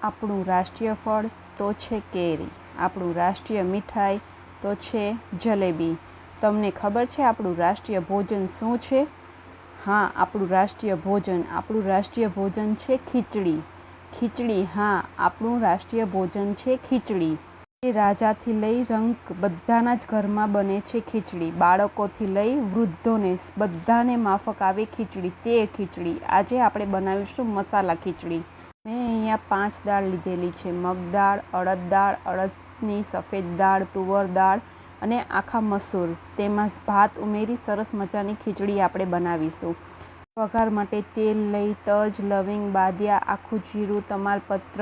આપણું રાષ્ટ્રીય ફળ તો છે કેરી, આપણું રાષ્ટ્રીય મીઠાઈ તો છે જલેબી. તમને ખબર છે આપણું રાષ્ટ્રીય ભોજન શું છે? હા, આપણું રાષ્ટ્રીય ભોજન છે ખીચડી. ખીચડી, હા, આપણું રાષ્ટ્રીય ભોજન છે ખીચડી. એ રાજાથી લઈ રંક બધાના જ ઘરમાં બને છે ખીચડી. બાળકોથી લઈ વૃદ્ધોને બધાને માફક આવે ખીચડી, તે ખીચડી. આજે આપણે બનાવીશું મસાલા ખીચડી. મેં અહીંયા 5 દાળ લીધેલી છે: મગ દાળ, અડદ દાળ, અડદની સફેદ દાળ, તુવર દાળ અને આખા મસૂર. તેમાં ભાત ઉમેરી સરસ મજાની ખીચડી આપણે બનાવીશું. વઘાર માટે તેલ લઈ તજ, લવિંગ, બાદિયા, આખું જીરું, તમાલપત્ર,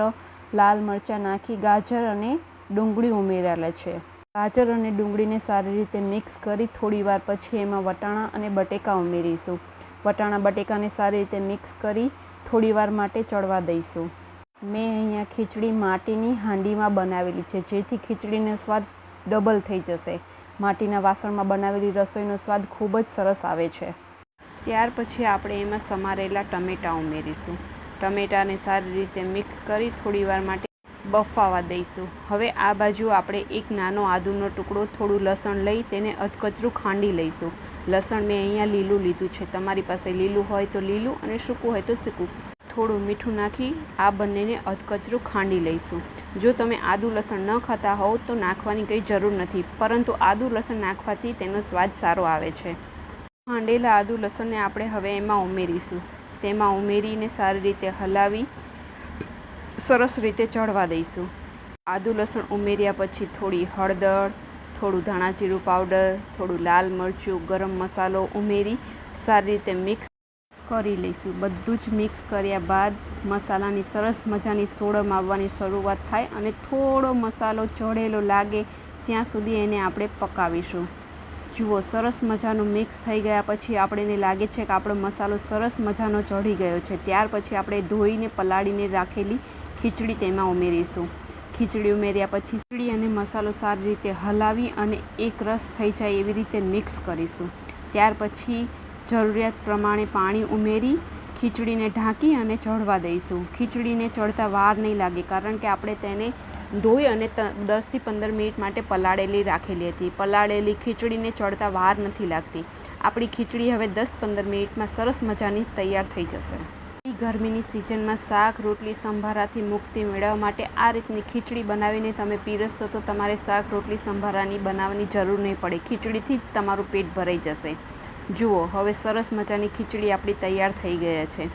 લાલ મરચાં નાખી ગાજર અને ડુંગળી ઉમેરેલા છે. ગાજર અને ડુંગળીને સારી રીતે મિક્સ કરી થોડી વાર પછી એમાં વટાણા અને બટેકા ઉમેરીશું. વટાણા બટેકાને સારી રીતે મિક્સ કરી થોડી વાર માટે ચડવા દઈશું. મેં અહીંયા ખીચડી માટીની હાંડીમાં બનાવેલી છે, જેથી ખીચડીનો સ્વાદ ડબલ થઈ જશે. માટીના વાસણમાં બનાવેલી રસોઈનો સ્વાદ ખૂબ જ સરસ આવે છે. ત્યાર પછી આપણે એમાં સમારેલા ટમેટાં ઉમેરીશું. ટમેટાને સારી રીતે મિક્સ કરી થોડી વાર માટે બફાવા દઈશું. હવે આ બાજુ આપણે એક નાનો આદુનો ટુકડો, થોડું લસણ લઈ તેને અધકચરું ખાંડી લઈશું. લસણ મેં અહીંયા લીલું લીધું છે. તમારી પાસે લીલું હોય તો લીલું અને સૂકું હોય તો સૂકું. થોડું મીઠું નાખી આ બંનેને અધકચરું ખાંડી લઈશું. જો તમે આદુ લસણ ન ખાતા હોવ તો નાખવાની કંઈ જરૂર નથી, પરંતુ આદુ લસણ નાખવાથી તેનો સ્વાદ સારો આવે છે. ખાંડેલા આદુ લસણને આપણે હવે એમાં ઉમેરીશું. તેમાં ઉમેરીને સારી રીતે હલાવી સરસ રીતે ચડવા દઈશું. આદુ લસણ ઉમેર્યા પછી થોડી હળદર, થોડું ધાણા જીરું પાવડર, થોડું લાલ મરચું, ગરમ મસાલો ઉમેરી સારી રીતે મિક્સ કરી લઈશું. બધું જ મિક્સ કર્યા બાદ મસાલાની સરસ મજાની સોડમ આવવાની શરૂઆત થાય અને થોડો મસાલો ચઢેલો લાગે ત્યાં સુધી એને આપણે પકાવીશું. જુઓ, સરસ મજાનું મિક્સ થઈ ગયા પછી આપણને લાગે છે કે આપણો મસાલો સરસ મજાનો ચઢી ગયો છે. ત્યાર પછી આપણે ધોઈને પલાળીને રાખેલી ખીચડી તેમાં ઉમેરીશું. ખીચડી ઉમેર્યા પછી ખીચડી અને મસાલો સારી રીતે હલાવી અને એક રસ થઈ જાય એવી રીતે મિક્સ કરીશું. ત્યાર પછી જરૂરિયાત પ્રમાણે પાણી ઉમેરી ખીચડીને ઢાંકી અને ચડવા દઈશું. ખીચડીને ચડતા વાર નહીં લાગે, કારણ કે આપણે તેને ધોઈ અને 10 થી 15 મિનિટ માટે પલાળેલી રાખેલી હતી. પલાળેલી ખીચડીને ચડતા વાર નથી લાગતી. આપણી ખીચડી હવે 10-15 મિનિટમાં સરસ મજાની તૈયાર થઈ જશે. ગરમીની સિઝનમાં શાક, રોટલી, સંભારાથી મુક્તિ મેળવવા માટે આ રીતની ખીચડી બનાવીને તમે પીરસશો તો તમારે શાક, રોટલી, સંભારાની બનાવવાની જરૂર નહીં પડે. ખીચડીથી જ તમારું પેટ ભરાઈ જશે. જુઓ, હવે સરસ મજાની ખીચડી આપણી તૈયાર થઈ ગયા છે.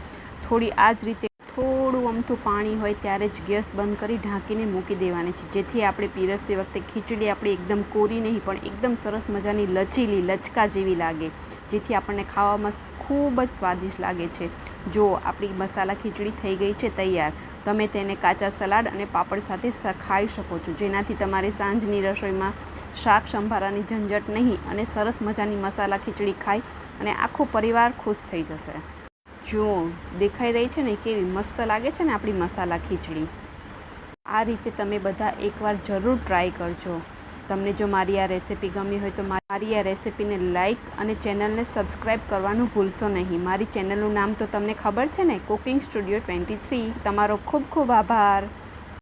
થોડી આ જ રીતે થોડું અમથું પાણી હોય ત્યારે જ ગેસ બંધ કરી ઢાંકીને મૂકી દેવાની છે, જેથી આપણે પીરસતી વખતે ખીચડી આપણી એકદમ કોરી નહીં પણ એકદમ સરસ મજાની લચીલી, લચકા જેવી લાગે, જેથી આપણને ખાવામાં ખૂબ જ સ્વાદિષ્ટ લાગે છે. જો આપણી મસાલા ખીચડી થઈ ગઈ છે તૈયાર. તમે તેને કાચા સલાડ અને પાપડ સાથે ખાઈ શકો છો, જેનાથી તમારે સાંજની રસોઈમાં શાક સંભારાની ઝંઝટ નહીં અને સરસ મજાની મસાલા ખીચડી ખાઈ અને આખો પરિવાર ખુશ થઈ જશે. જુઓ, દેખાઈ રહી છે ને કેવી મસ્ત લાગે છે ને આપણી મસાલા ખીચડી. આ રીતે તમે બધા એકવાર જરૂર ટ્રાય કરજો. તમને જો મારી આ રેસિપી ગમી હોય તો મારી આ રેસિપીને લાઇક અને ચેનલને સબસ્ક્રાઈબ કરવાનું ભૂલશો નહીં. મારી ચેનલનું નામ તો તમને ખબર છે ને, કુકિંગ સ્ટુડિયો 23. તમારો ખૂબ ખૂબ આભાર.